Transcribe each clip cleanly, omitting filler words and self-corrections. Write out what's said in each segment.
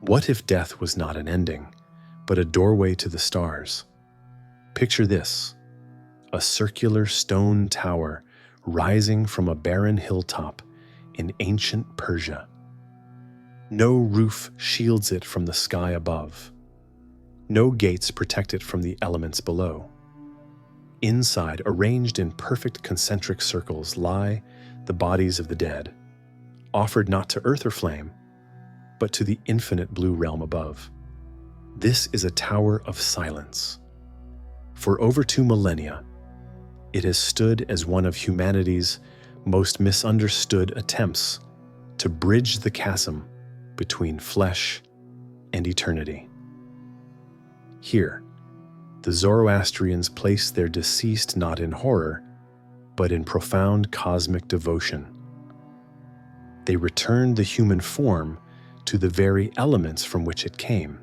What if death was not an ending, but a doorway to the stars? Picture this: a circular stone tower rising from a barren hilltop in ancient Persia. No roof shields it from the sky above. No gates protect it from the elements below. Inside, arranged in perfect concentric circles, lie the bodies of the dead, offered not to earth or flame, but to the infinite blue realm above. This is a tower of silence. For over 2 millennia, it has stood as one of humanity's most misunderstood attempts to bridge the chasm between flesh and eternity. Here, the Zoroastrians placed their deceased not in horror, but in profound cosmic devotion. They returned the human form to the very elements from which it came.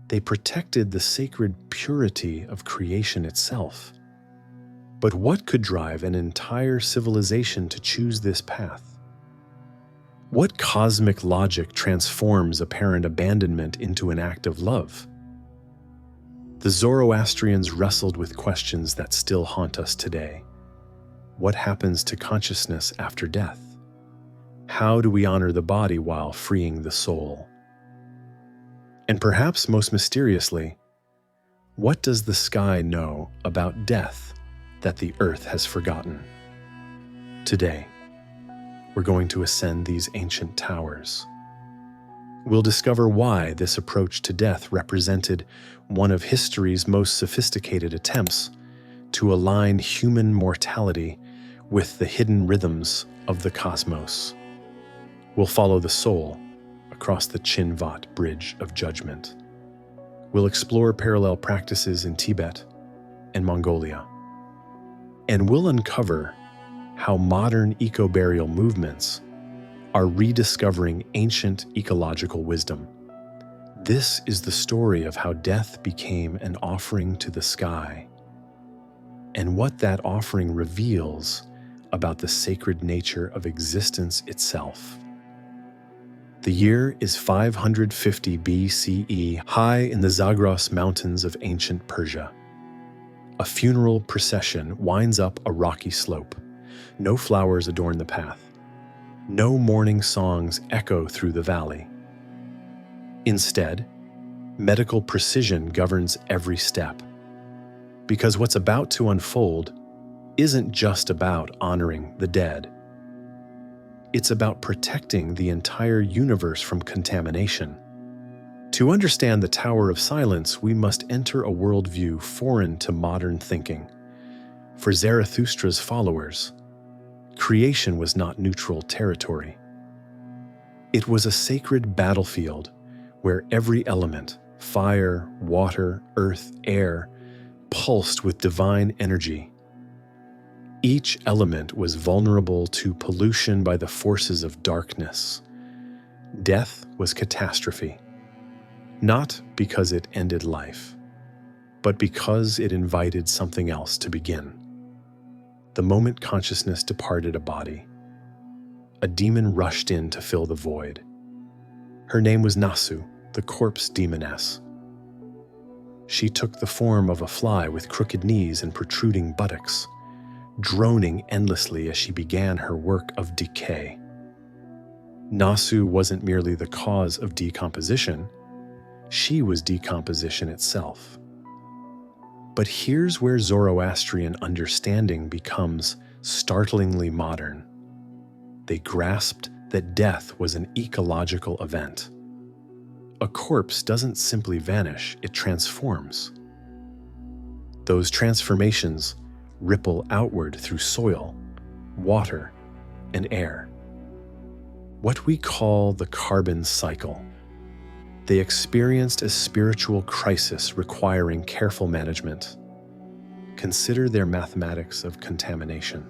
They protected the sacred purity of creation itself. But what could drive an entire civilization to choose this path? What cosmic logic transforms apparent abandonment into an act of love? The Zoroastrians wrestled with questions that still haunt us today. What happens to consciousness after death? How do we honor the body while freeing the soul? And perhaps most mysteriously, what does the sky know about death that the earth has forgotten? Today, we're going to ascend these ancient towers. We'll discover why this approach to death represented one of history's most sophisticated attempts to align human mortality with the hidden rhythms of the cosmos. We'll follow the soul across the Chinvat Bridge of judgment. We'll explore parallel practices in Tibet and Mongolia. And we'll uncover how modern eco-burial movements are rediscovering ancient ecological wisdom. This is the story of how death became an offering to the sky, and what that offering reveals about the sacred nature of existence itself. The year is 550 BCE, high in the Zagros mountains of ancient Persia. A funeral procession winds up a rocky slope. No flowers adorn the path. No mourning songs echo through the valley. Instead, medical precision governs every step. Because what's about to unfold isn't just about honoring the dead. It's about protecting the entire universe from contamination. To understand the Tower of Silence, we must enter a worldview foreign to modern thinking. For Zarathustra's followers, creation was not neutral territory. It was a sacred battlefield where every element, fire, water, earth, air, pulsed with divine energy. Each element was vulnerable to pollution by the forces of darkness. Death was catastrophe, not because it ended life, but because it invited something else to begin. The moment consciousness departed a body, a demon rushed in to fill the void. Her name was Nasu, the corpse demoness. She took the form of a fly with crooked knees and protruding buttocks, droning endlessly as she began her work of decay. Nasu wasn't merely the cause of decomposition, she was decomposition itself. But here's where Zoroastrian understanding becomes startlingly modern. They grasped that death was an ecological event. A corpse doesn't simply vanish, it transforms. Those transformations ripple outward through soil, water, and air. What we call the Corbin cycle. They experienced a spiritual crisis requiring careful management. Consider their mathematics of contamination.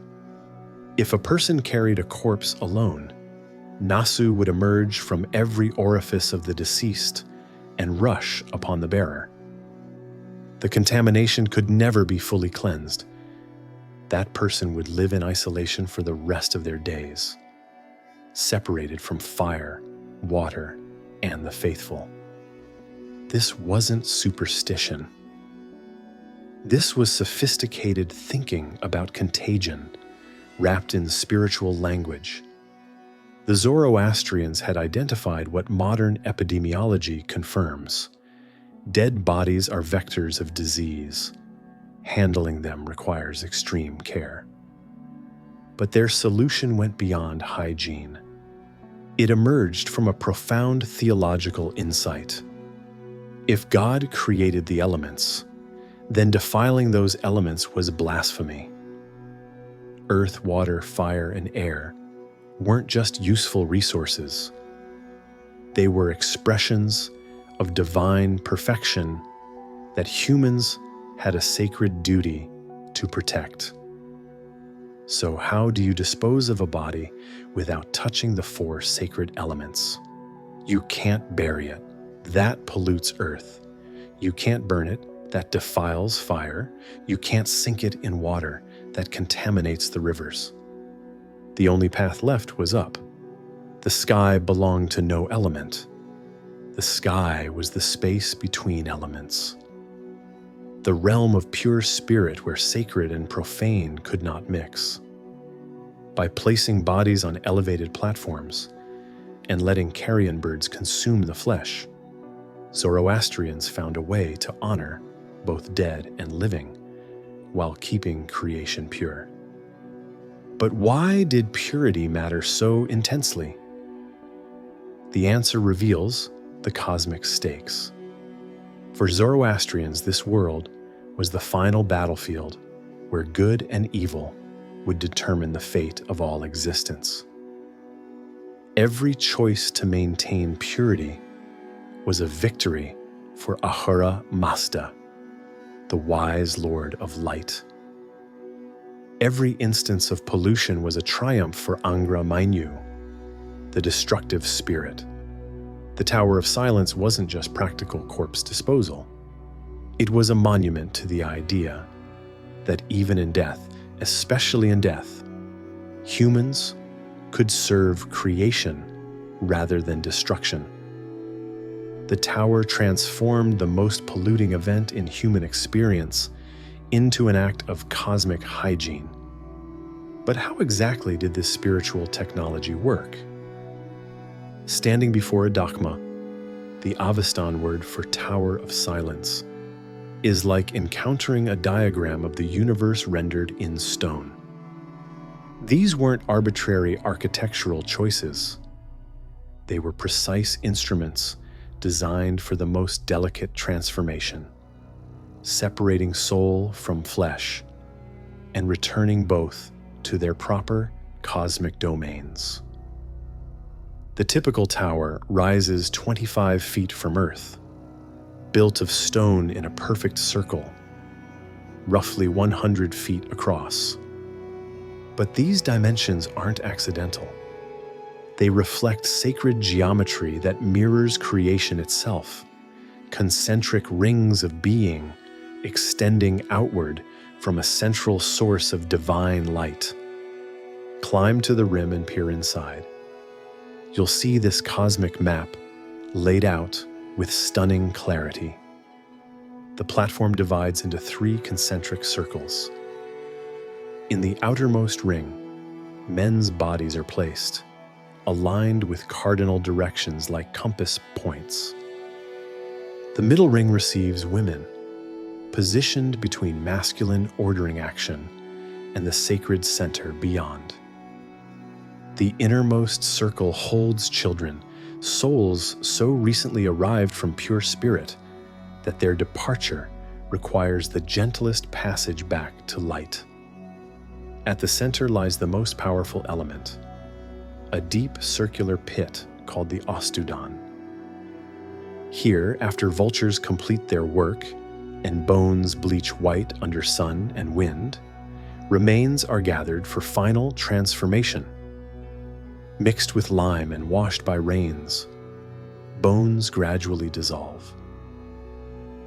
If a person carried a corpse alone, Nasu would emerge from every orifice of the deceased and rush upon the bearer. The contamination could never be fully cleansed. That person would live in isolation for the rest of their days, separated from fire, water, and the faithful. This wasn't superstition. This was sophisticated thinking about contagion, wrapped in spiritual language. The Zoroastrians had identified what modern epidemiology confirms. Dead bodies are vectors of disease. Handling them requires extreme care. But their solution went beyond hygiene. It emerged from a profound theological insight. If God created the elements, then defiling those elements was blasphemy. Earth, water, fire, and air weren't just useful resources. They were expressions of divine perfection that humans had a sacred duty to protect. So how do you dispose of a body without touching the four sacred elements? You can't bury it. That pollutes earth. You can't burn it. That defiles fire. You can't sink it in water. That contaminates the rivers. The only path left was up. The sky belonged to no element. The sky was the space between elements. The realm of pure spirit where sacred and profane could not mix. By placing bodies on elevated platforms and letting carrion birds consume the flesh, Zoroastrians found a way to honor both dead and living while keeping creation pure. But why did purity matter so intensely? The answer reveals the cosmic stakes. For Zoroastrians, this world was the final battlefield where good and evil would determine the fate of all existence. Every choice to maintain purity was a victory for Ahura Mazda, the wise Lord of Light. Every instance of pollution was a triumph for Angra Mainyu, the destructive spirit. The Tower of Silence wasn't just practical corpse disposal. It was a monument to the idea that even in death, especially in death, humans could serve creation rather than destruction. The tower transformed the most polluting event in human experience into an act of cosmic hygiene. But how exactly did this spiritual technology work? Standing before a Dakma, the Avestan word for Tower of Silence, is like encountering a diagram of the universe rendered in stone. These weren't arbitrary architectural choices. They were precise instruments designed for the most delicate transformation, separating soul from flesh and returning both to their proper cosmic domains. The typical tower rises 25 feet from Earth, built of stone in a perfect circle, roughly 100 feet across. But these dimensions aren't accidental. They reflect sacred geometry that mirrors creation itself, concentric rings of being extending outward from a central source of divine light. Climb to the rim and peer inside. You'll see this cosmic map laid out with stunning clarity. The platform divides into 3 concentric circles. In the outermost ring, men's bodies are placed, aligned with cardinal directions like compass points. The middle ring receives women, positioned between masculine ordering action and the sacred center beyond. The innermost circle holds children, souls so recently arrived from pure spirit that their departure requires the gentlest passage back to light. At the center lies the most powerful element, a deep circular pit called the Ostudan. Here, after vultures complete their work and bones bleach white under sun and wind, remains are gathered for final transformation. Mixed with lime and washed by rains, bones gradually dissolve.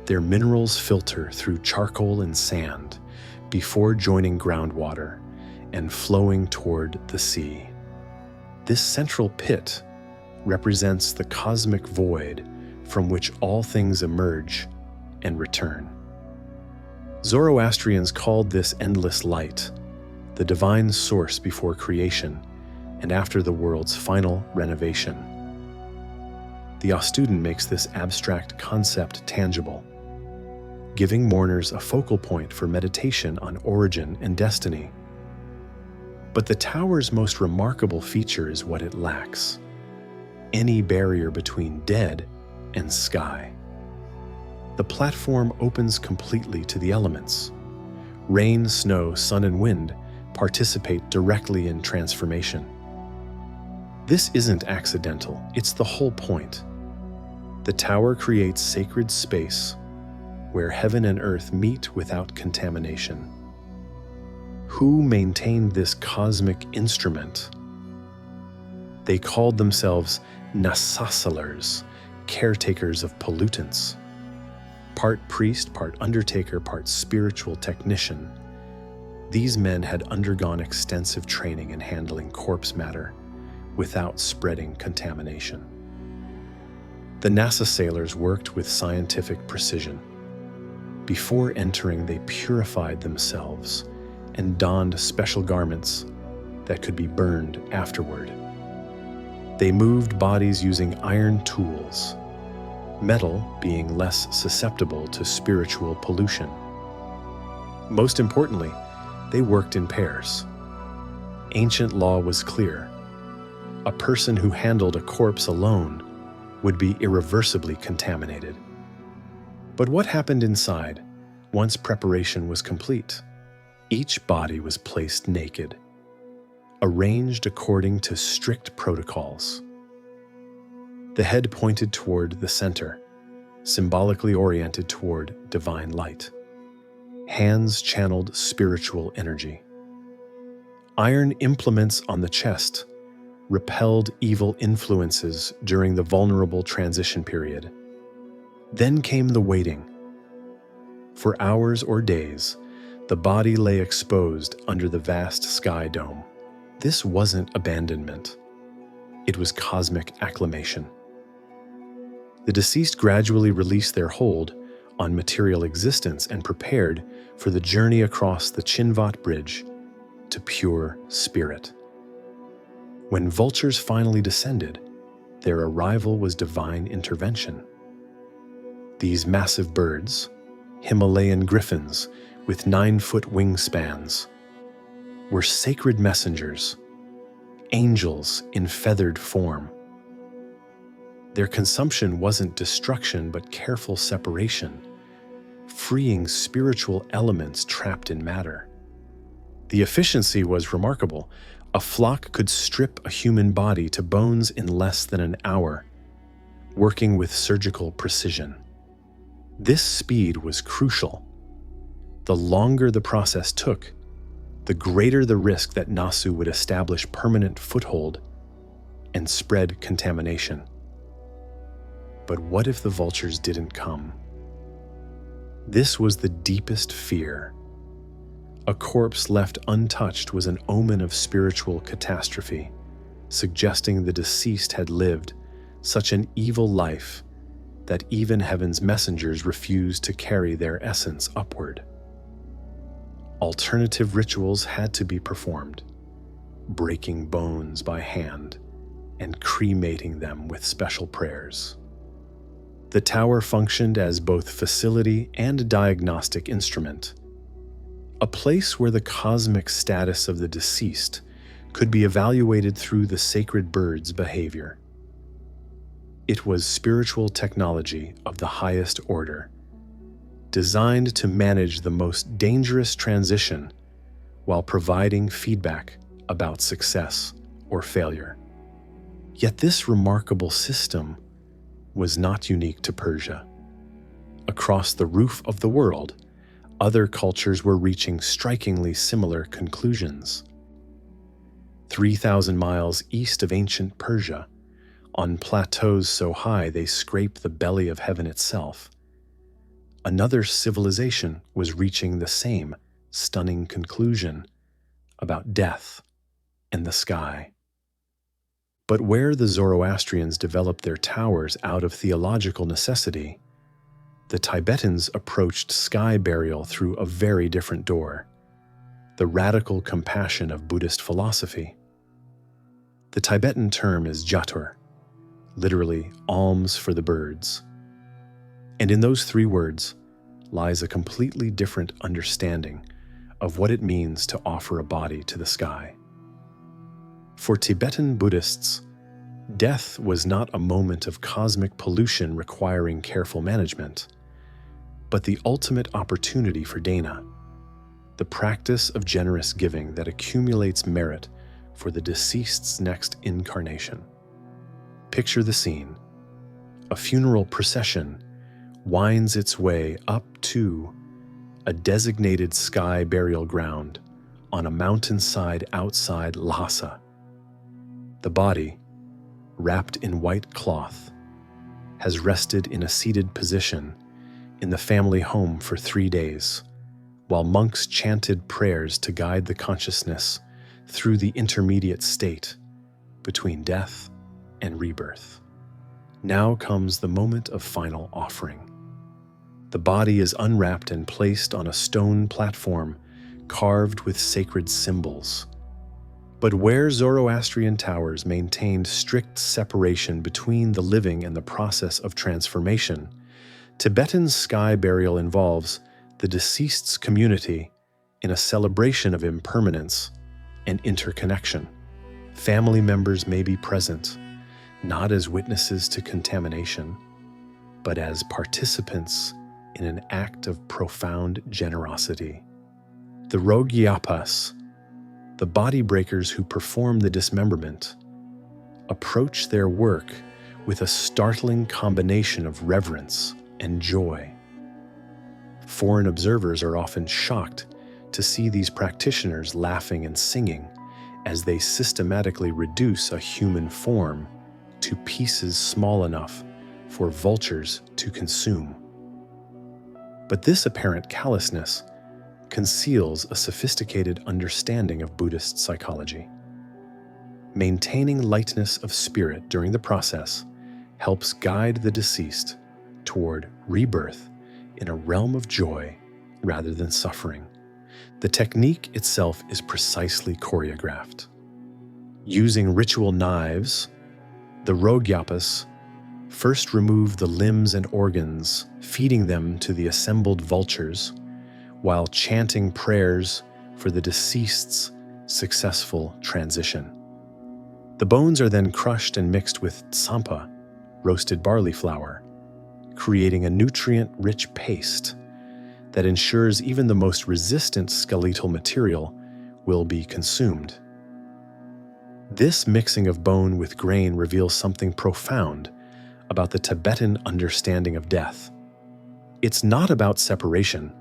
Their minerals filter through charcoal and sand before joining groundwater and flowing toward the sea. This central pit, represents the cosmic void from which all things emerge and return. Zoroastrians called this endless light the divine source before creation and after the world's final renovation. The Ostudent makes this abstract concept tangible, giving mourners a focal point for meditation on origin and destiny. But the tower's most remarkable feature is what it lacks: any barrier between dead and sky. The platform opens completely to the elements. Rain, snow, sun, and wind participate directly in transformation. This isn't accidental, it's the whole point. The tower creates sacred space where heaven and earth meet without contamination. Who maintained this cosmic instrument? They called themselves Nasasalers, caretakers of pollutants. Part priest, part undertaker, part spiritual technician. These men had undergone extensive training in handling corpse matter without spreading contamination. The Nasasalers worked with scientific precision. Before entering, they purified themselves and donned special garments that could be burned afterward. They moved bodies using iron tools, metal being less susceptible to spiritual pollution. Most importantly, they worked in pairs. Ancient law was clear. A person who handled a corpse alone would be irreversibly contaminated. But what happened inside once preparation was complete? Each body was placed naked, arranged according to strict protocols. The head pointed toward the center, symbolically oriented toward divine light. Hands channeled spiritual energy. Iron implements on the chest repelled evil influences during the vulnerable transition period. Then came the waiting. For hours or days, the body lay exposed under the vast sky dome. This wasn't abandonment. It was cosmic acclimation. The deceased gradually released their hold on material existence and prepared for the journey across the Chinvat Bridge to pure spirit. When vultures finally descended, their arrival was divine intervention. These massive birds, Himalayan griffins with 9-foot wingspans, were sacred messengers, angels in feathered form. Their consumption wasn't destruction but careful separation, freeing spiritual elements trapped in matter. The efficiency was remarkable. A flock could strip a human body to bones in less than an hour, working with surgical precision. This speed was crucial. The longer the process took, the greater the risk that Nasu would establish permanent foothold and spread contamination. But what if the vultures didn't come? This was the deepest fear. A corpse left untouched was an omen of spiritual catastrophe, suggesting the deceased had lived such an evil life that even heaven's messengers refused to carry their essence upward. Alternative rituals had to be performed, breaking bones by hand and cremating them with special prayers. The tower functioned as both facility and diagnostic instrument, a place where the cosmic status of the deceased could be evaluated through the sacred bird's behavior. It was spiritual technology of the highest order, designed to manage the most dangerous transition while providing feedback about success or failure. Yet this remarkable system was not unique to Persia. Across the roof of the world, other cultures were reaching strikingly similar conclusions. 3,000 miles east of ancient Persia, on plateaus so high they scrape the belly of heaven itself, another civilization was reaching the same stunning conclusion about death and the sky. But where the Zoroastrians developed their towers out of theological necessity, the Tibetans approached sky burial through a very different door: the radical compassion of Buddhist philosophy. The Tibetan term is jatur, literally alms for the birds. And in those 3 words lies a completely different understanding of what it means to offer a body to the sky. For Tibetan Buddhists, death was not a moment of cosmic pollution requiring careful management, but the ultimate opportunity for Daena, the practice of generous giving that accumulates merit for the deceased's next incarnation. Picture the scene. A funeral procession winds its way up to a designated sky burial ground on a mountainside outside Lhasa. The body, wrapped in white cloth, has rested in a seated position in the family home for 3 days, while monks chanted prayers to guide the consciousness through the intermediate state between death and rebirth. Now comes the moment of final offering. The body is unwrapped and placed on a stone platform carved with sacred symbols. But where Zoroastrian towers maintained strict separation between the living and the process of transformation, Tibetan sky burial involves the deceased's community in a celebration of impermanence and interconnection. Family members may be present, not as witnesses to contamination, but as participants in an act of profound generosity. The Rogyapas, the body breakers who perform the dismemberment, approach their work with a startling combination of reverence and joy. Foreign observers are often shocked to see these practitioners laughing and singing as they systematically reduce a human form to pieces small enough for vultures to consume. But this apparent callousness conceals a sophisticated understanding of Buddhist psychology. Maintaining lightness of spirit during the process helps guide the deceased toward rebirth in a realm of joy rather than suffering. The technique itself is precisely choreographed. Using ritual knives, the Rogyapas first remove the limbs and organs, feeding them to the assembled vultures, while chanting prayers for the deceased's successful transition. The bones are then crushed and mixed with tsampa, roasted barley flour, creating a nutrient-rich paste that ensures even the most resistant skeletal material will be consumed. This mixing of bone with grain reveals something profound about the Tibetan understanding of death. It's not about separation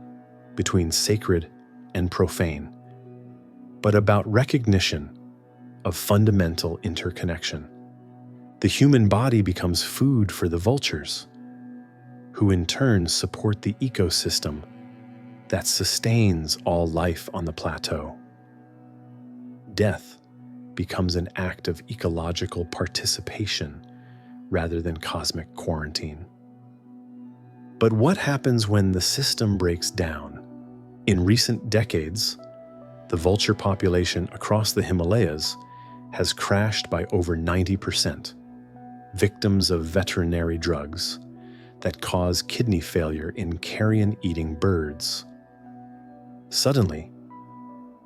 between sacred and profane, but about recognition of fundamental interconnection. The human body becomes food for the vultures, who in turn support the ecosystem that sustains all life on the plateau. Death becomes an act of ecological participation rather than cosmic quarantine. But what happens when the system breaks down? In recent decades, the vulture population across the Himalayas has crashed by over 90%, victims of veterinary drugs that cause kidney failure in carrion-eating birds. Suddenly,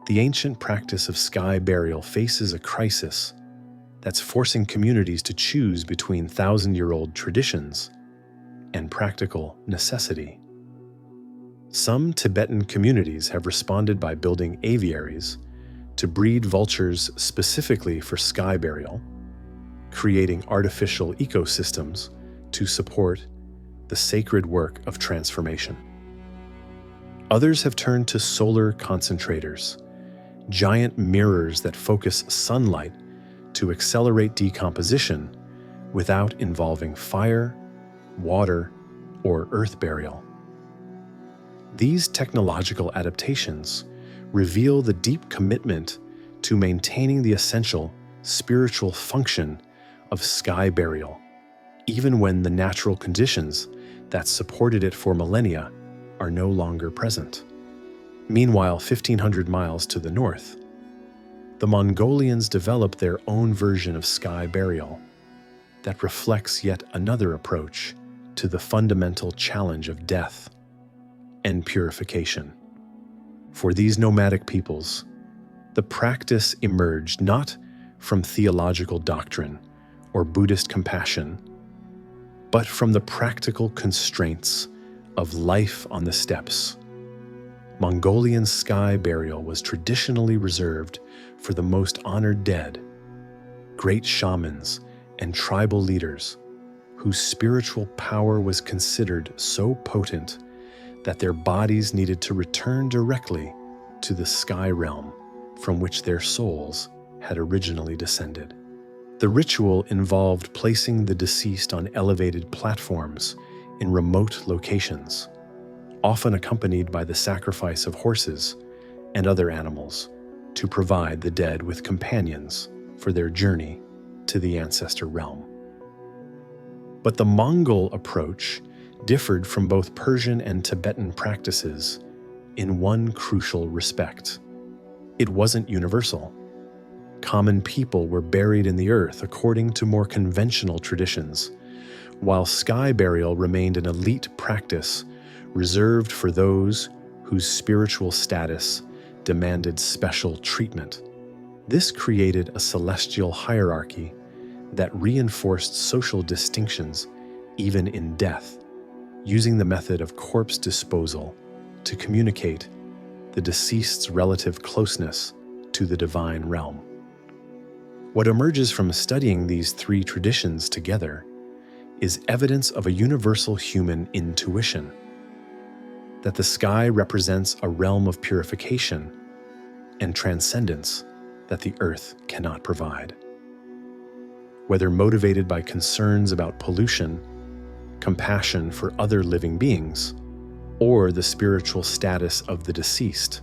the ancient practice of sky burial faces a crisis that's forcing communities to choose between thousand-year-old traditions and practical necessity. Some Tibetan communities have responded by building aviaries to breed vultures specifically for sky burial, creating artificial ecosystems to support the sacred work of transformation. Others have turned to solar concentrators, giant mirrors that focus sunlight to accelerate decomposition without involving fire, water, or earth burial. These technological adaptations reveal the deep commitment to maintaining the essential spiritual function of sky burial, even when the natural conditions that supported it for millennia are no longer present. Meanwhile, 1,500 miles to the north, the Mongolians developed their own version of sky burial that reflects yet another approach to the fundamental challenge of death and purification. For these nomadic peoples, the practice emerged not from theological doctrine or Buddhist compassion, but from the practical constraints of life on the steppes. Mongolian sky burial was traditionally reserved for the most honored dead, great shamans and tribal leaders whose spiritual power was considered so potent that their bodies needed to return directly to the sky realm from which their souls had originally descended. The ritual involved placing the deceased on elevated platforms in remote locations, often accompanied by the sacrifice of horses and other animals to provide the dead with companions for their journey to the ancestor realm. But the Mongol approach differed from both Persian and Tibetan practices in one crucial respect. It wasn't universal. Common people were buried in the earth according to more conventional traditions, while sky burial remained an elite practice reserved for those whose spiritual status demanded special treatment. This created a celestial hierarchy that reinforced social distinctions even in death, using the method of corpse disposal to communicate the deceased's relative closeness to the divine realm. What emerges from studying these three traditions together is evidence of a universal human intuition that the sky represents a realm of purification and transcendence that the earth cannot provide. Whether motivated by concerns about pollution, compassion for other living beings, or the spiritual status of the deceased,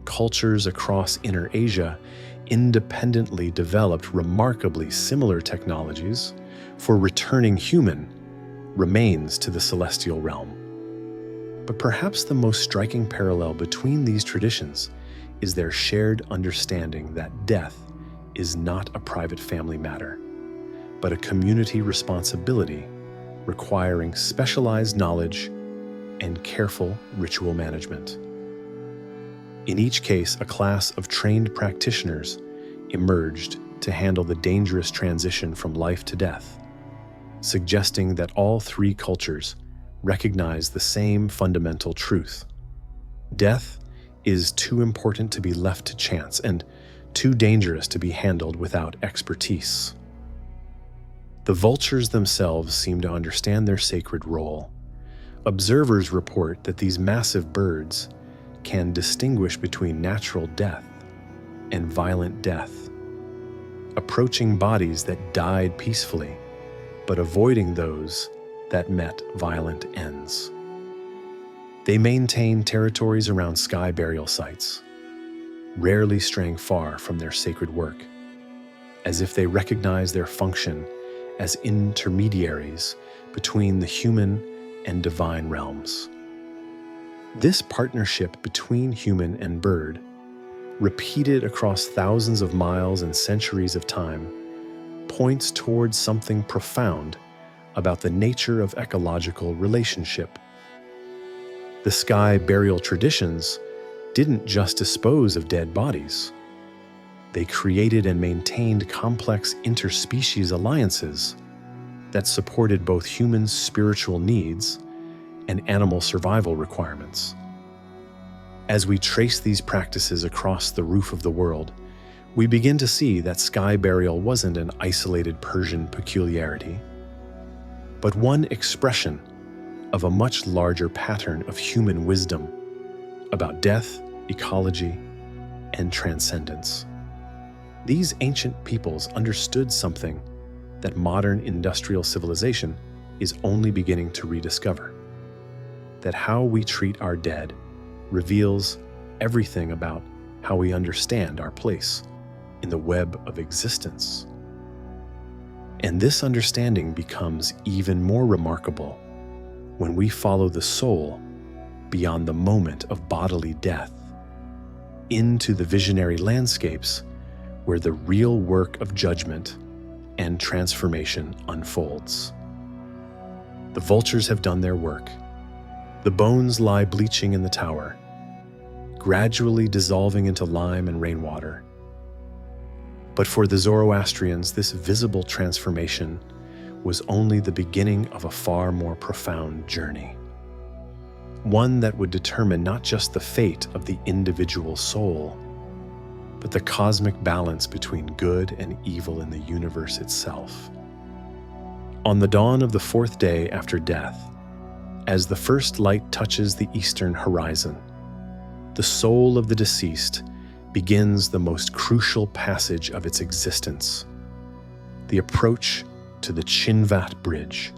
cultures across Inner Asia independently developed remarkably similar technologies for returning human remains to the celestial realm. But perhaps the most striking parallel between these traditions is their shared understanding that death is not a private family matter, but a community responsibility requiring specialized knowledge and careful ritual management. In each case, a class of trained practitioners emerged to handle the dangerous transition from life to death, suggesting that all three cultures recognize the same fundamental truth. Death is too important to be left to chance and too dangerous to be handled without expertise. The vultures themselves seem to understand their sacred role. Observers report that these massive birds can distinguish between natural death and violent death, approaching bodies that died peacefully, but avoiding those that met violent ends. They maintain territories around sky burial sites, rarely straying far from their sacred work, as if they recognize their function as intermediaries between the human and divine realms. This partnership between human and bird, repeated across thousands of miles and centuries of time, points towards something profound about the nature of ecological relationship. The sky burial traditions didn't just dispose of dead bodies. They created and maintained complex interspecies alliances that supported both human spiritual needs and animal survival requirements. As we trace these practices across the roof of the world, we begin to see that sky burial wasn't an isolated Persian peculiarity, but one expression of a much larger pattern of human wisdom about death, ecology, and transcendence. These ancient peoples understood something that modern industrial civilization is only beginning to rediscover: that how we treat our dead reveals everything about how we understand our place in the web of existence. And this understanding becomes even more remarkable when we follow the soul beyond the moment of bodily death into the visionary landscapes where the real work of judgment and transformation unfolds. The vultures have done their work. The bones lie bleaching in the tower, gradually dissolving into lime and rainwater. But for the Zoroastrians, this visible transformation was only the beginning of a far more profound journey. One that would determine not just the fate of the individual soul, but the cosmic balance between good and evil in the universe itself. On the dawn of the fourth day after death, as the first light touches the eastern horizon, the soul of the deceased begins the most crucial passage of its existence, the approach to the Chinvat Bridge,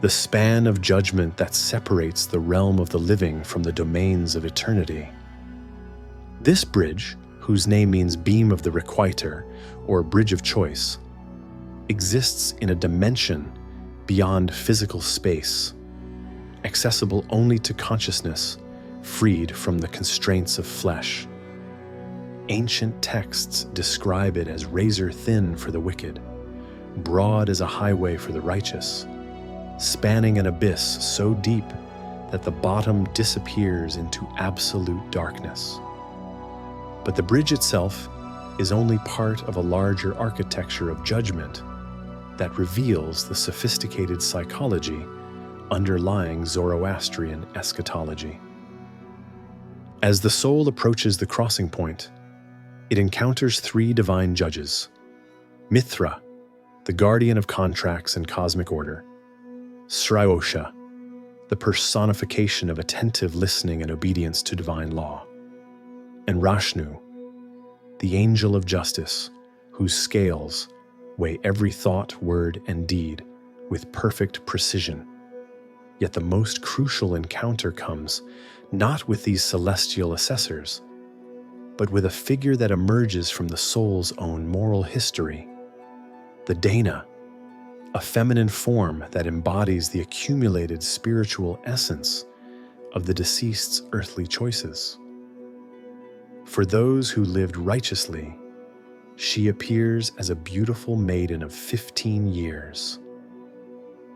the span of judgment that separates the realm of the living from the domains of eternity. This bridge, whose name means beam of the requiter or bridge of choice, exists in a dimension beyond physical space, accessible only to consciousness freed from the constraints of flesh. Ancient texts describe it as razor-thin for the wicked, broad as a highway for the righteous, spanning an abyss so deep that the bottom disappears into absolute darkness. But the bridge itself is only part of a larger architecture of judgment that reveals the sophisticated psychology underlying Zoroastrian eschatology. As the soul approaches the crossing point, it encounters three divine judges: Mithra, the guardian of contracts and cosmic order; Sryosha, the personification of attentive listening and obedience to divine law; and Rashnu, the angel of justice, whose scales weigh every thought, word, and deed with perfect precision. Yet the most crucial encounter comes not with these celestial assessors, but with a figure that emerges from the soul's own moral history, the Daena, a feminine form that embodies the accumulated spiritual essence of the deceased's earthly choices. For those who lived righteously, she appears as a beautiful maiden of 15 years,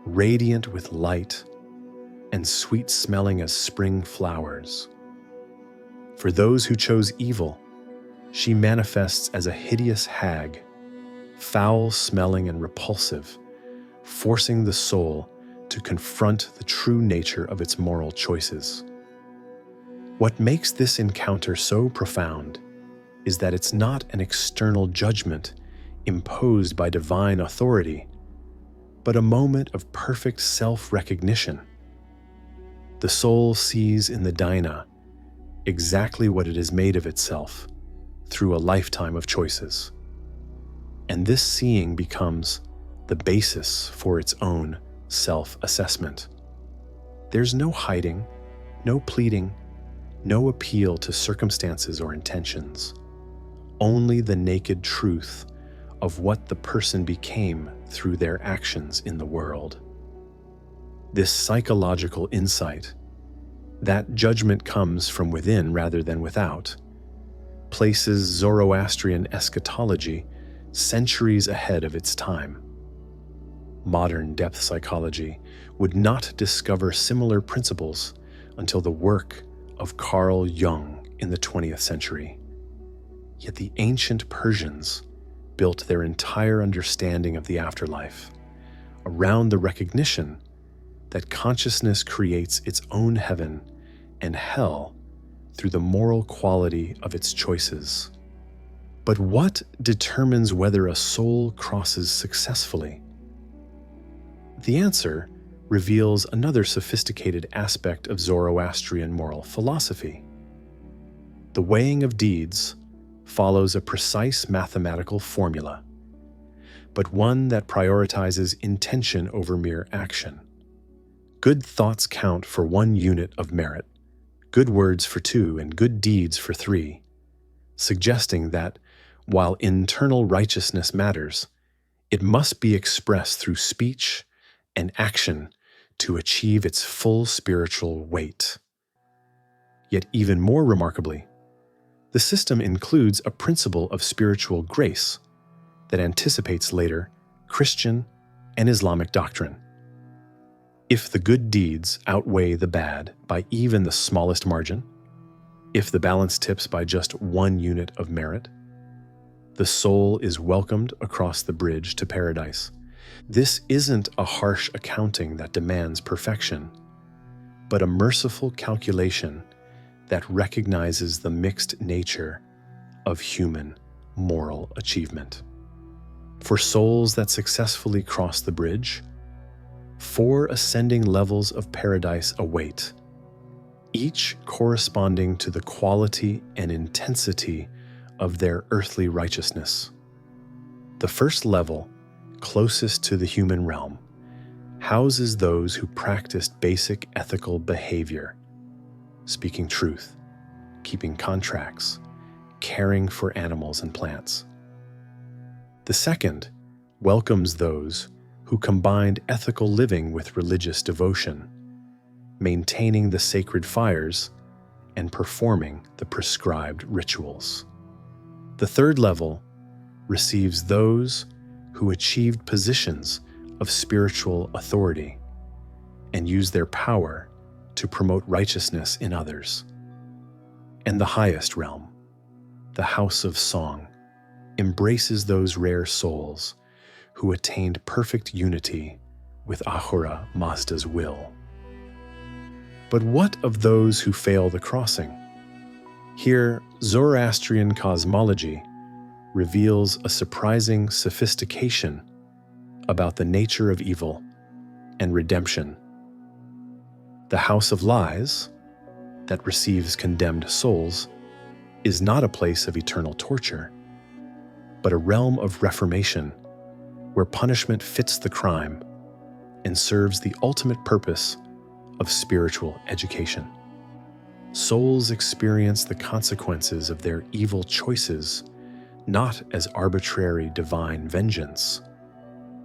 radiant with light and sweet-smelling as spring flowers. For those who chose evil, she manifests as a hideous hag, foul-smelling and repulsive, forcing the soul to confront the true nature of its moral choices. What makes this encounter so profound is that it's not an external judgment imposed by divine authority, but a moment of perfect self-recognition. The soul sees in the Daena exactly what it is made of itself through a lifetime of choices. And this seeing becomes the basis for its own self-assessment. There's no hiding, no pleading, no appeal to circumstances or intentions, only the naked truth of what the person became through their actions in the world. This psychological insight, that judgment comes from within rather than without, places Zoroastrian eschatology centuries ahead of its time. Modern depth psychology would not discover similar principles until the work of Carl Jung in the 20th century. Yet the ancient Persians built their entire understanding of the afterlife around the recognition that consciousness creates its own heaven and hell through the moral quality of its choices. But what determines whether a soul crosses successfully? The answer reveals another sophisticated aspect of Zoroastrian moral philosophy. The weighing of deeds follows a precise mathematical formula, but one that prioritizes intention over mere action. Good thoughts count for 1 unit of merit, good words for 2, and good deeds for 3, suggesting that while internal righteousness matters, It must be expressed through speech and action to achieve its full spiritual weight. Yet even more remarkably, the system includes a principle of spiritual grace that anticipates later Christian and Islamic doctrine. If the good deeds outweigh the bad by even the smallest margin, if the balance tips by just 1 unit of merit, the soul is welcomed across the bridge to paradise. This isn't a harsh accounting that demands perfection, but a merciful calculation that recognizes the mixed nature of human moral achievement. For souls that successfully cross the bridge, 4 ascending levels of paradise await, each corresponding to the quality and intensity of their earthly righteousness. The first level, closest to the human realm, houses those who practiced basic ethical behavior, speaking truth, keeping contracts, caring for animals and plants. The second welcomes those who combined ethical living with religious devotion, maintaining the sacred fires and performing the prescribed rituals. The third level receives those who achieved positions of spiritual authority and use their power to promote righteousness in others. And the highest realm, the House of Song, embraces those rare souls who attained perfect unity with Ahura Mazda's will. But what of those who fail the crossing? Here, Zoroastrian cosmology reveals a surprising sophistication about the nature of evil and redemption. The House of Lies, that receives condemned souls, is not a place of eternal torture, but a realm of reformation where punishment fits the crime and serves the ultimate purpose of spiritual education. Souls experience the consequences of their evil choices not as arbitrary divine vengeance,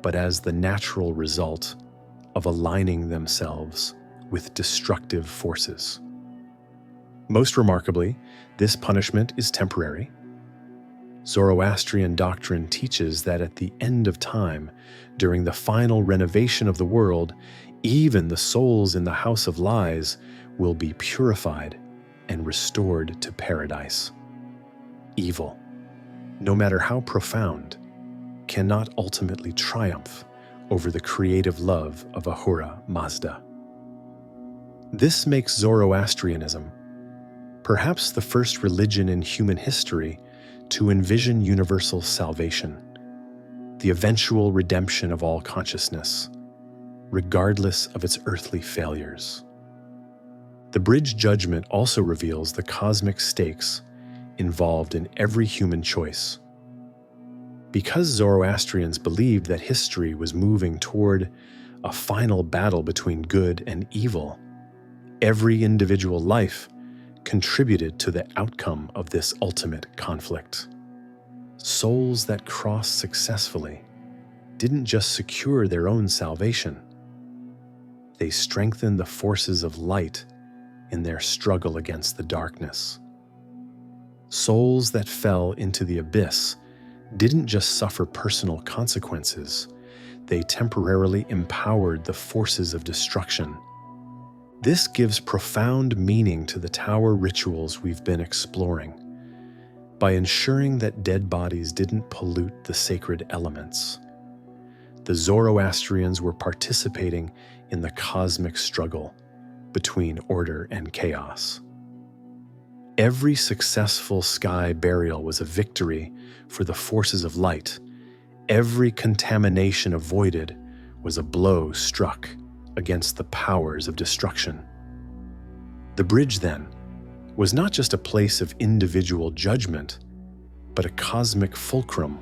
but as the natural result of aligning themselves with destructive forces. Most remarkably, this punishment is temporary. Zoroastrian doctrine teaches that at the end of time, during the final renovation of the world, even the souls in the House of Lies will be purified and restored to paradise. Evil, no matter how profound, cannot ultimately triumph over the creative love of Ahura Mazda. This makes Zoroastrianism perhaps the first religion in human history to envision universal salvation, the eventual redemption of all consciousness, regardless of its earthly failures. The bridge judgment also reveals the cosmic stakes involved in every human choice. Because Zoroastrians believed that history was moving toward a final battle between good and evil, every individual life contributed to the outcome of this ultimate conflict. Souls that crossed successfully didn't just secure their own salvation, they strengthened the forces of light in their struggle against the darkness. Souls that fell into the abyss didn't just suffer personal consequences, they temporarily empowered the forces of destruction. This gives profound meaning to the tower rituals we've been exploring. By ensuring that dead bodies didn't pollute the sacred elements, the Zoroastrians were participating in the cosmic struggle between order and chaos. Every successful sky burial was a victory for the forces of light. Every contamination avoided was a blow struck against the powers of destruction. The bridge, then, was not just a place of individual judgment, but a cosmic fulcrum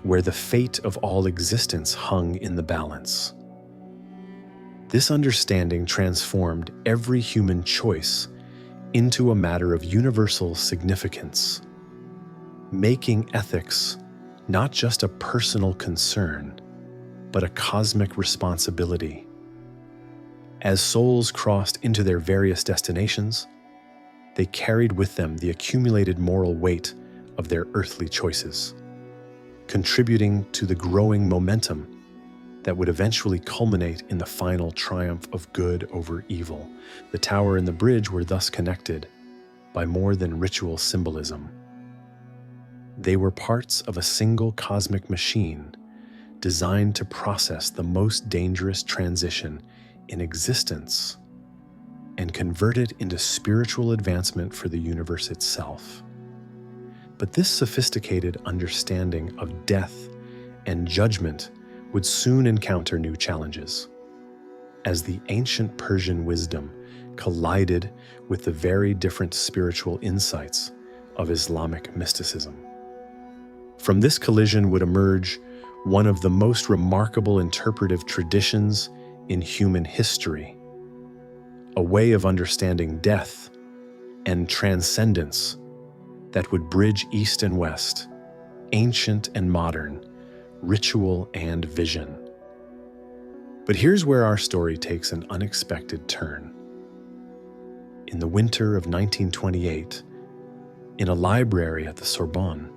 where the fate of all existence hung in the balance. This understanding transformed every human choice into a matter of universal significance, making ethics not just a personal concern, but a cosmic responsibility. As souls crossed into their various destinations, they carried with them the accumulated moral weight of their earthly choices, contributing to the growing momentum that would eventually culminate in the final triumph of good over evil. The tower and the bridge were thus connected by more than ritual symbolism. They were parts of a single cosmic machine designed to process the most dangerous transition in existence and convert it into spiritual advancement for the universe itself. But this sophisticated understanding of death and judgment would soon encounter new challenges, as the ancient Persian wisdom collided with the very different spiritual insights of Islamic mysticism. From this collision would emerge one of the most remarkable interpretive traditions in human history, a way of understanding death and transcendence that would bridge East and West, ancient and modern, ritual and vision. But here's where our story takes an unexpected turn. In the winter of 1928, in a library at the Sorbonne,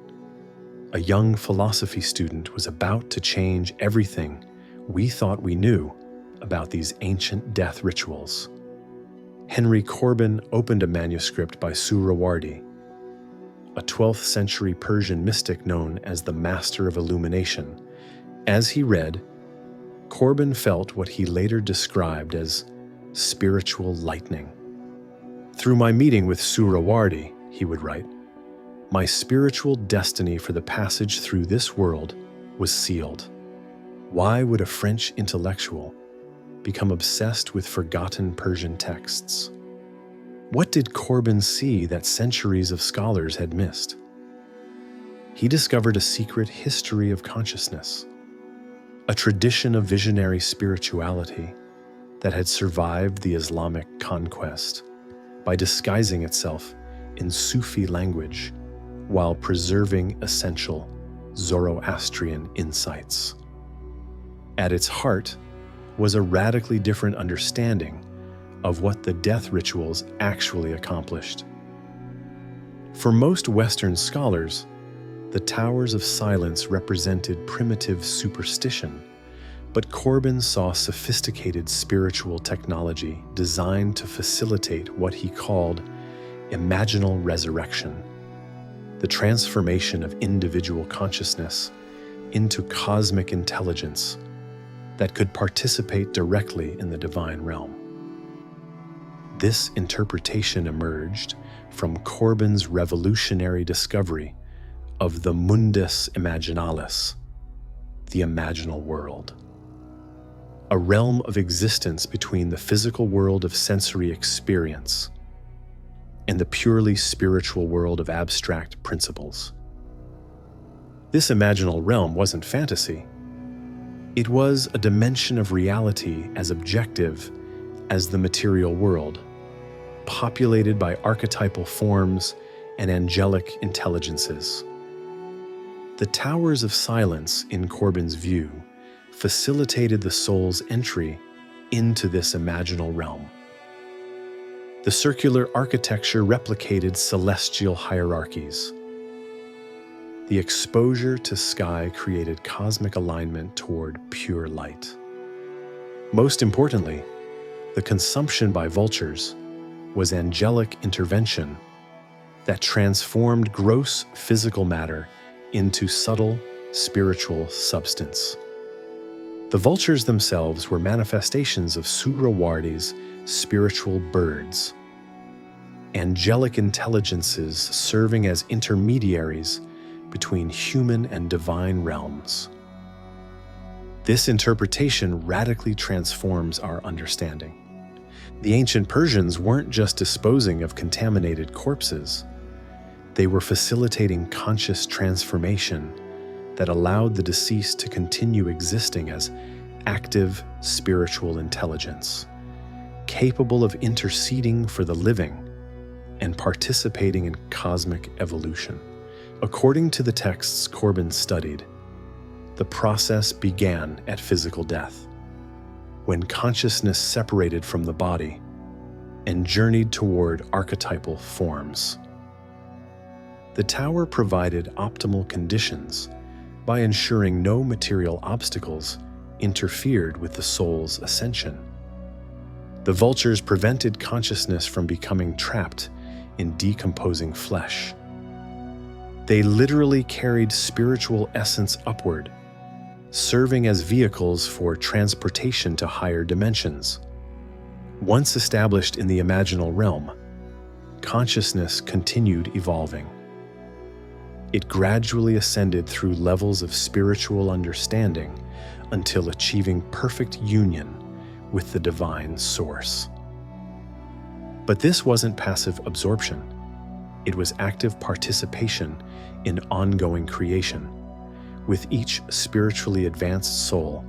a young philosophy student was about to change everything we thought we knew about these ancient death rituals. Henry Corbin opened a manuscript by Zoroastrian, a 12th century Persian mystic known as the Master of Illumination. As he read, Corbin felt what he later described as spiritual lightning. "Through my meeting with Zoroastrian," he would write, "my spiritual destiny for the passage through this world was sealed. Why would a French intellectual become obsessed with forgotten Persian texts? What did Corbin see that centuries of scholars had missed? He discovered a secret history of consciousness, a tradition of visionary spirituality that had survived the Islamic conquest by disguising itself in Sufi language while preserving essential Zoroastrian insights. At its heart was a radically different understanding of what the death rituals actually accomplished. For most Western scholars, the Towers of Silence represented primitive superstition, but Corbin saw sophisticated spiritual technology designed to facilitate what he called imaginal resurrection, the transformation of individual consciousness into cosmic intelligence that could participate directly in the divine realm. This interpretation emerged from Corbin's revolutionary discovery of the mundus imaginalis, the imaginal world, a realm of existence between the physical world of sensory experience and the purely spiritual world of abstract principles. This imaginal realm wasn't fantasy. It was a dimension of reality as objective as the material world, populated by archetypal forms and angelic intelligences. The Towers of Silence, in Corbin's view, facilitated the soul's entry into this imaginal realm. The circular architecture replicated celestial hierarchies. The exposure to sky created cosmic alignment toward pure light. Most importantly, the consumption by vultures was angelic intervention that transformed gross physical matter into subtle spiritual substance. The vultures themselves were manifestations of Zoroastrian's spiritual birds, angelic intelligences serving as intermediaries between human and divine realms. This interpretation radically transforms our understanding. The ancient Persians weren't just disposing of contaminated corpses. They were facilitating conscious transformation that allowed the deceased to continue existing as active spiritual intelligence, capable of interceding for the living and participating in cosmic evolution. According to the texts Corbin studied, the process began at physical death, when consciousness separated from the body and journeyed toward archetypal forms. The tower provided optimal conditions by ensuring no material obstacles interfered with the soul's ascension. The vultures prevented consciousness from becoming trapped in decomposing flesh. They literally carried spiritual essence upward, serving as vehicles for transportation to higher dimensions. Once established in the imaginal realm, consciousness continued evolving. It gradually ascended through levels of spiritual understanding until achieving perfect union with the divine source. But this wasn't passive absorption. It was active participation in ongoing creation, with each spiritually advanced soul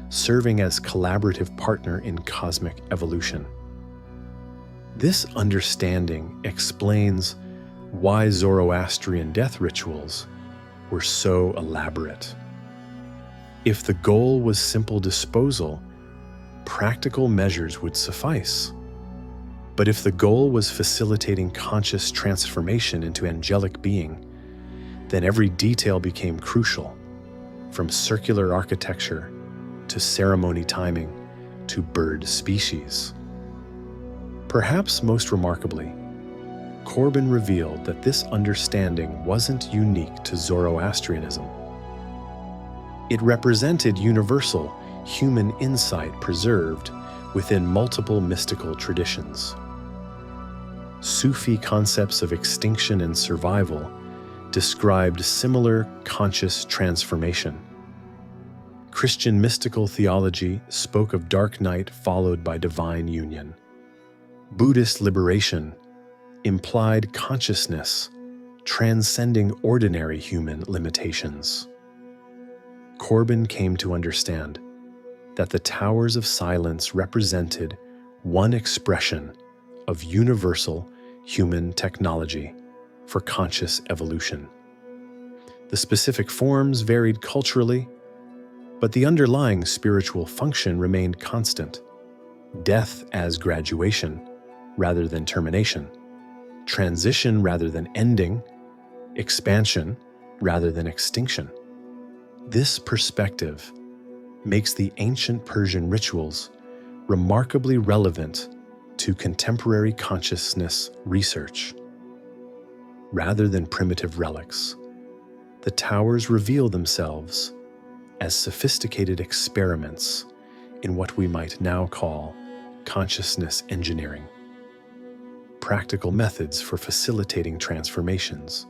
serving as collaborative partner in cosmic evolution. This understanding explains why Zoroastrian death rituals were so elaborate. If the goal was simple disposal, practical measures would suffice. But if the goal was facilitating conscious transformation into angelic being, then every detail became crucial, from circular architecture to ceremony timing to bird species. Perhaps most remarkably, Corbin revealed that this understanding wasn't unique to Zoroastrianism. It represented universal human insight preserved within multiple mystical traditions. Sufi concepts of extinction and survival described similar conscious transformation. Christian mystical theology spoke of dark night followed by divine union. Buddhist liberation implied consciousness transcending ordinary human limitations. Corbin came to understand that the towers of silence represented one expression of universal human technology for conscious evolution. The specific forms varied culturally, but the underlying spiritual function remained constant. Death as graduation rather than termination, transition rather than ending, expansion rather than extinction. This perspective makes the ancient Persian rituals remarkably relevant to contemporary consciousness research. Rather than primitive relics, the towers reveal themselves as sophisticated experiments in what we might now call consciousness engineering, practical methods for facilitating transformations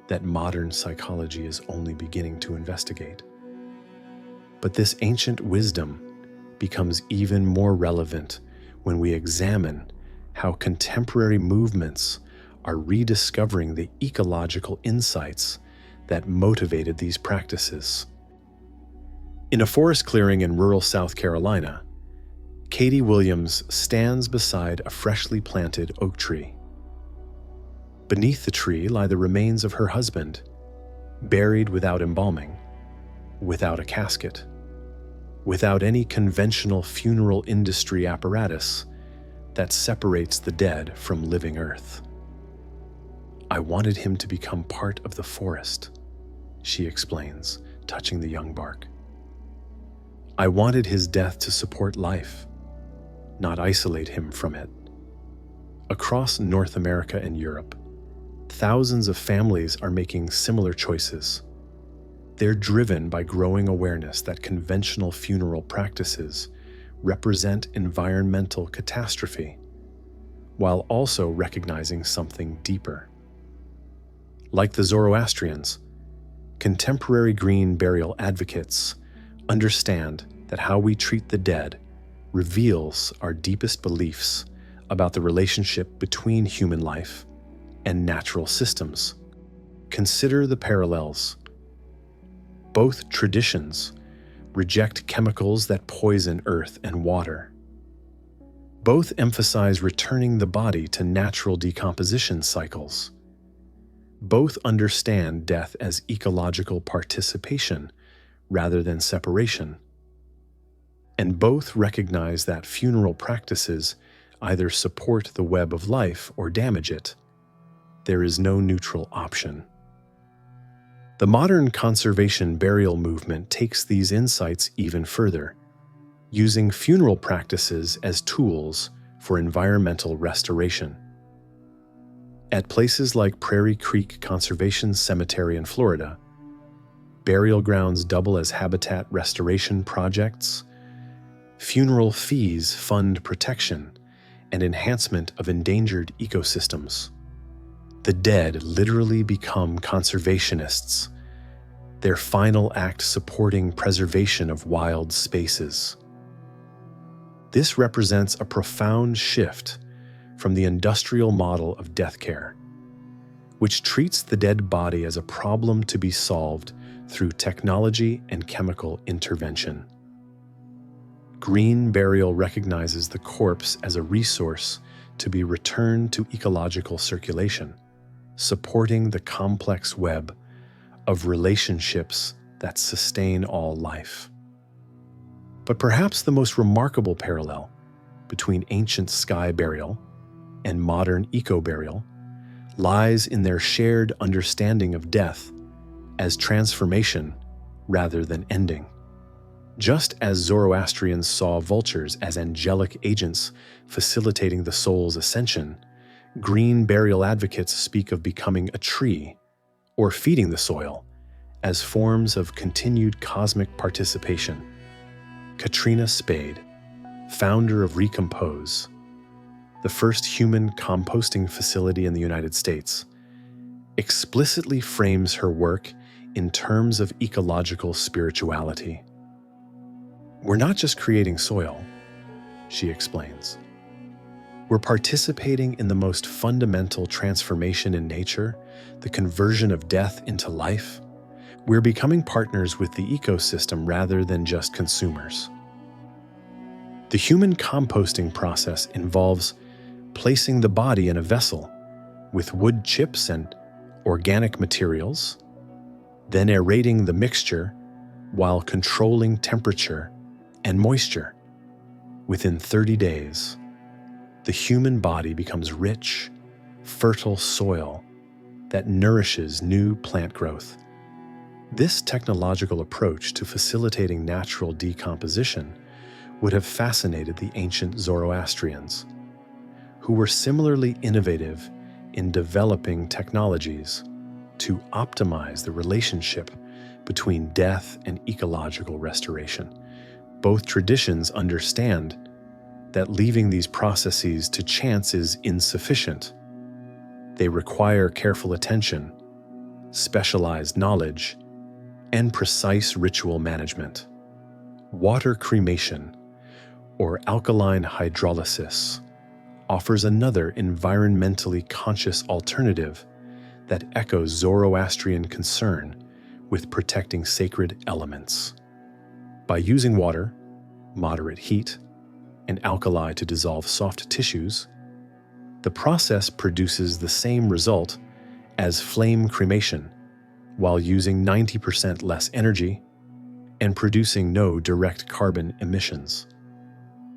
that modern psychology is only beginning to investigate. But this ancient wisdom becomes even more relevant when we examine how contemporary movements are rediscovering the ecological insights that motivated these practices. In a forest clearing in rural South Carolina, Katie Williams stands beside a freshly planted oak tree. Beneath the tree lie the remains of her husband, buried without embalming, without a casket, without any conventional funeral industry apparatus that separates the dead from living earth. "I wanted him to become part of the forest," she explains, touching the young bark. "I wanted his death to support life, not isolate him from it." Across North America and Europe, thousands of families are making similar choices. They're driven by growing awareness that conventional funeral practices represent environmental catastrophe, while also recognizing something deeper. Like the Zoroastrians, contemporary green burial advocates understand that how we treat the dead reveals our deepest beliefs about the relationship between human life and natural systems. Consider the parallels. Both traditions reject chemicals that poison earth and water. Both emphasize returning the body to natural decomposition cycles. Both understand death as ecological participation rather than separation. And both recognize that funeral practices either support the web of life or damage it. There is no neutral option. The modern conservation burial movement takes these insights even further, using funeral practices as tools for environmental restoration. At places like Prairie Creek Conservation Cemetery in Florida, burial grounds double as habitat restoration projects. Funeral fees fund protection and enhancement of endangered ecosystems. The dead literally become conservationists, their final act supporting preservation of wild spaces. This represents a profound shift from the industrial model of death care, which treats the dead body as a problem to be solved through technology and chemical intervention. Green burial recognizes the corpse as a resource to be returned to ecological circulation, supporting the complex web of relationships that sustain all life. But perhaps the most remarkable parallel between ancient sky burial and modern eco-burial lies in their shared understanding of death as transformation rather than ending. Just as Zoroastrians saw vultures as angelic agents facilitating the soul's ascension, green burial advocates speak of becoming a tree or feeding the soil as forms of continued cosmic participation. Katrina Spade, founder of Recompose, the first human composting facility in the United States, explicitly frames her work in terms of ecological spirituality. We're not just creating soil, she explains. We're participating in the most fundamental transformation in nature, the conversion of death into life. We're becoming partners with the ecosystem rather than just consumers. The human composting process involves placing the body in a vessel with wood chips and organic materials, then aerating the mixture while controlling temperature and moisture. Within 30 days, the human body becomes rich, fertile soil that nourishes new plant growth. This technological approach to facilitating natural decomposition would have fascinated the ancient Zoroastrians, who were similarly innovative in developing technologies to optimize the relationship between death and ecological restoration. Both traditions understand that leaving these processes to chance is insufficient. They require careful attention, specialized knowledge, and precise ritual management. Water cremation, or alkaline hydrolysis, offers another environmentally conscious alternative that echoes Zoroastrian concern with protecting sacred elements. By using water, moderate heat, and alkali to dissolve soft tissues, the process produces the same result as flame cremation, while using 90% less energy and producing no direct carbon emissions.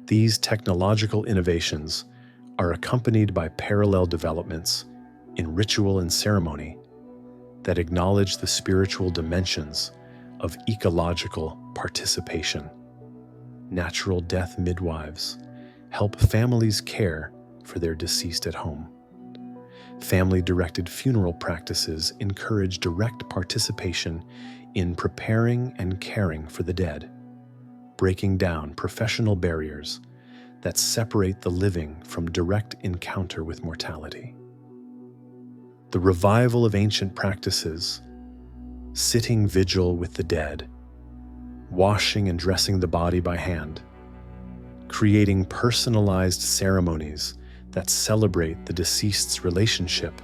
These technological innovations are accompanied by parallel developments in ritual and ceremony that acknowledge the spiritual dimensions of ecological participation. Natural death midwives help families care for their deceased at home. Family-directed funeral practices encourage direct participation in preparing and caring for the dead, breaking down professional barriers that separate the living from direct encounter with mortality. The revival of ancient practices, sitting vigil with the dead, washing and dressing the body by hand, creating personalized ceremonies that celebrate the deceased's relationship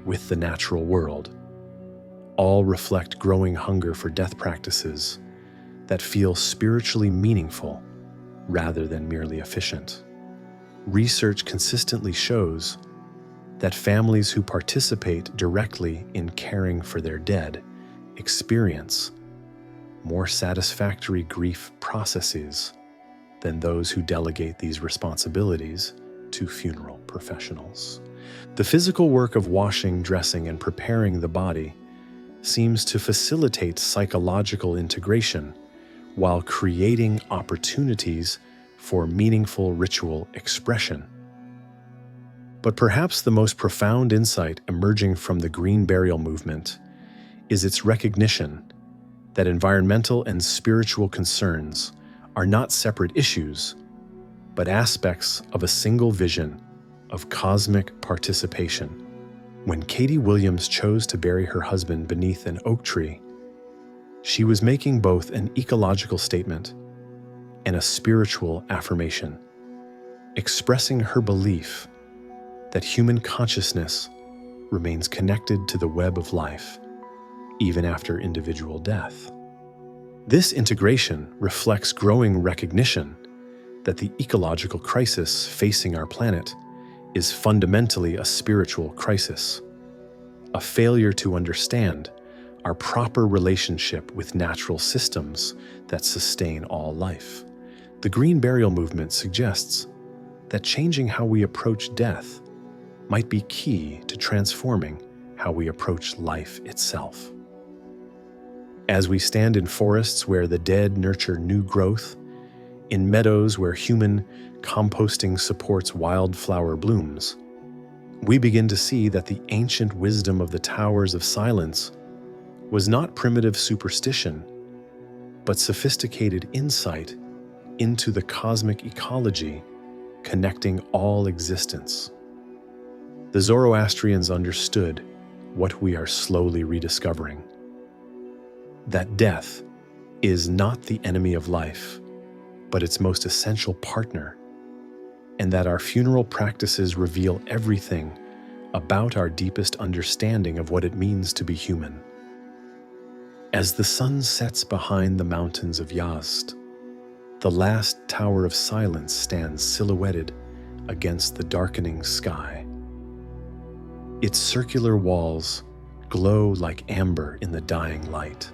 with the natural world, all reflect growing hunger for death practices that feel spiritually meaningful rather than merely efficient. Research consistently shows that families who participate directly in caring for their dead experience more satisfactory grief processes than those who delegate these responsibilities to funeral professionals. The physical work of washing, dressing, and preparing the body seems to facilitate psychological integration while creating opportunities for meaningful ritual expression. But perhaps the most profound insight emerging from the green burial movement is its recognition that environmental and spiritual concerns are not separate issues, but aspects of a single vision of cosmic participation. When Katie Williams chose to bury her husband beneath an oak tree, she was making both an ecological statement and a spiritual affirmation, expressing her belief that human consciousness remains connected to the web of life, even after individual death. This integration reflects growing recognition that the ecological crisis facing our planet is fundamentally a spiritual crisis, a failure to understand our proper relationship with natural systems that sustain all life. The green burial movement suggests that changing how we approach death might be key to transforming how we approach life itself. As we stand in forests where the dead nurture new growth, in meadows where human composting supports wildflower blooms, we begin to see that the ancient wisdom of the towers of silence was not primitive superstition, but sophisticated insight into the cosmic ecology connecting all existence. The Zoroastrians understood what we are slowly rediscovering: that death is not the enemy of life, but its most essential partner, and that our funeral practices reveal everything about our deepest understanding of what it means to be human. As the sun sets behind the mountains of Yazd, the last tower of silence stands silhouetted against the darkening sky. Its circular walls glow like amber in the dying light.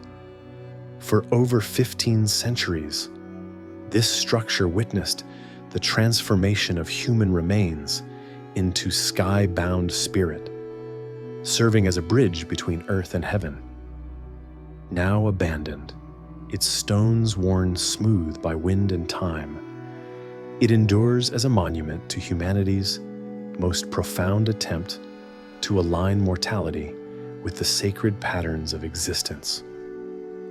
For over 15 centuries, this structure witnessed the transformation of human remains into sky-bound spirit, serving as a bridge between earth and heaven. Now abandoned, its stones worn smooth by wind and time, it endures as a monument to humanity's most profound attempt to align mortality with the sacred patterns of existence.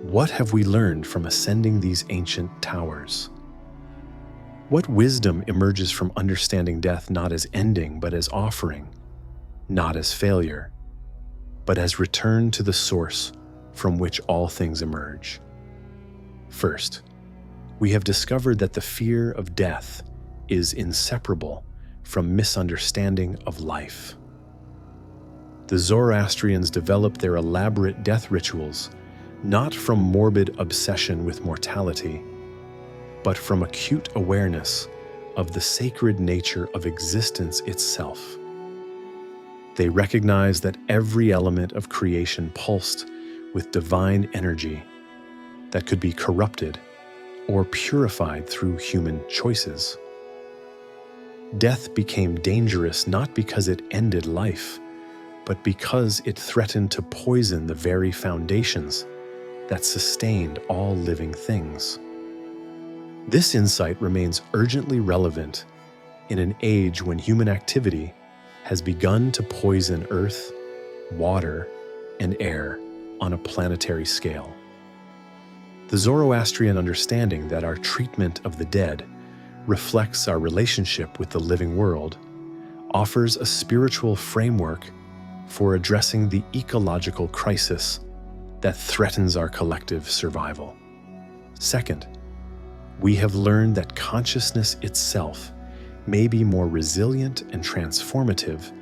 What have we learned from ascending these ancient towers? What wisdom emerges from understanding death not as ending, but as offering, not as failure, but as return to the source from which all things emerge? First, we have discovered that the fear of death is inseparable from misunderstanding of life. The Zoroastrians developed their elaborate death rituals not from morbid obsession with mortality, but from acute awareness of the sacred nature of existence itself. They recognized that every element of creation pulsed with divine energy that could be corrupted or purified through human choices. Death became dangerous not because it ended life, but because it threatened to poison the very foundations that sustained all living things. This insight remains urgently relevant in an age when human activity has begun to poison earth, water, and air on a planetary scale. The Zoroastrian understanding that our treatment of the dead reflects our relationship with the living world offers a spiritual framework for addressing the ecological crisis that threatens our collective survival. Second, we have learned that consciousness itself may be more resilient and transformative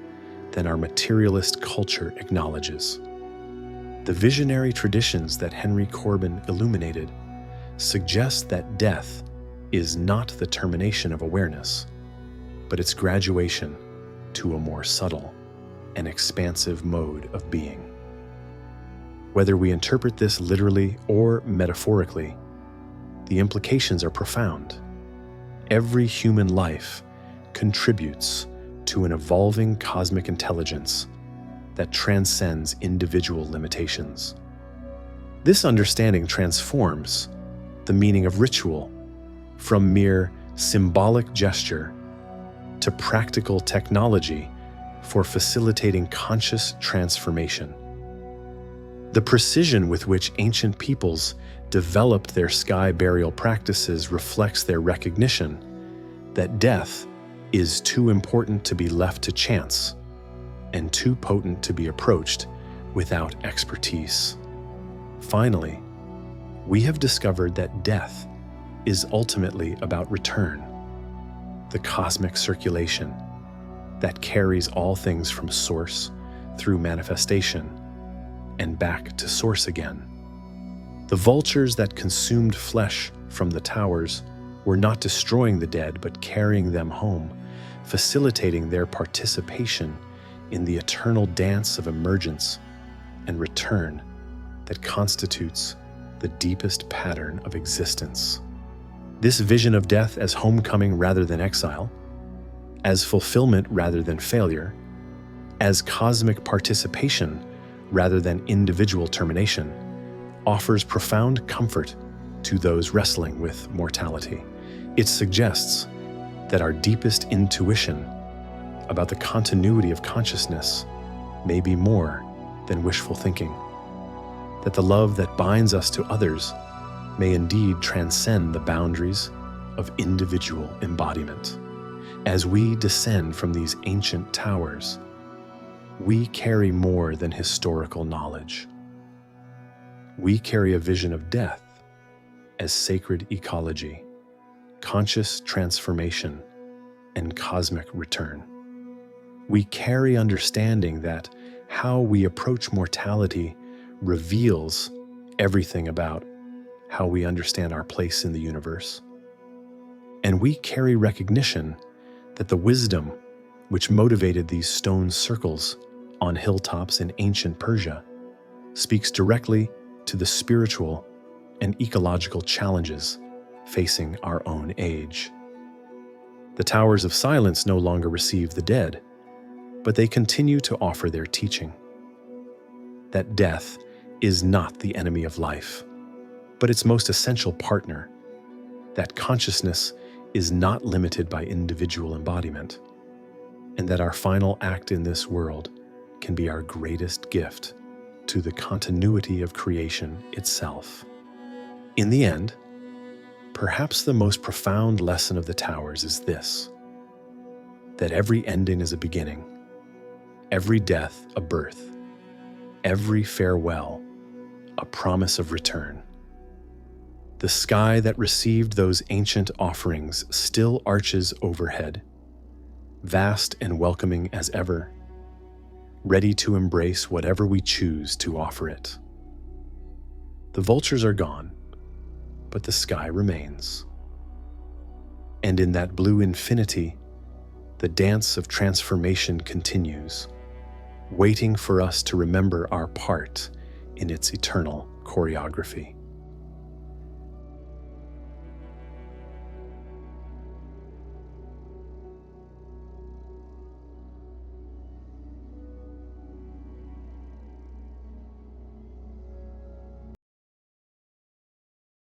than our materialist culture acknowledges. The visionary traditions that Henry Corbin illuminated suggest that death is not the termination of awareness, but its graduation to a more subtle, and expansive mode of being. Whether we interpret this literally or metaphorically, the implications are profound. Every human life contributes to an evolving cosmic intelligence that transcends individual limitations. This understanding transforms the meaning of ritual from mere symbolic gesture to practical technology for facilitating conscious transformation. The precision with which ancient peoples developed their sky burial practices reflects their recognition that death is too important to be left to chance and too potent to be approached without expertise. Finally, we have discovered that death is ultimately about return, the cosmic circulation that carries all things from source through manifestation and back to source again. The vultures that consumed flesh from the towers were not destroying the dead, but carrying them home, facilitating their participation in the eternal dance of emergence and return that constitutes the deepest pattern of existence. This vision of death as homecoming rather than exile, as fulfillment rather than failure, as cosmic participation rather than individual termination, offers profound comfort to those wrestling with mortality. It suggests that our deepest intuition about the continuity of consciousness may be more than wishful thinking, that the love that binds us to others may indeed transcend the boundaries of individual embodiment. As we descend from these ancient towers, we carry more than historical knowledge. We carry a vision of death as sacred ecology, conscious transformation, and cosmic return. We carry understanding that how we approach mortality reveals everything about how we understand our place in the universe. And we carry recognition that the wisdom which motivated these stone circles on hilltops in ancient Persia speaks directly to the spiritual and ecological challenges facing our own age. The towers of silence no longer receive the dead, but they continue to offer their teaching. That death is not the enemy of life, but its most essential partner. That consciousness is not limited by individual embodiment, and that our final act in this world can be our greatest gift to the continuity of creation itself. In the end, perhaps the most profound lesson of the towers is this: that every ending is a beginning, every death a birth, every farewell a promise of return. The sky that received those ancient offerings still arches overhead, vast and welcoming as ever, ready to embrace whatever we choose to offer it. The vultures are gone, but the sky remains. And in that blue infinity, the dance of transformation continues, waiting for us to remember our part in its eternal choreography.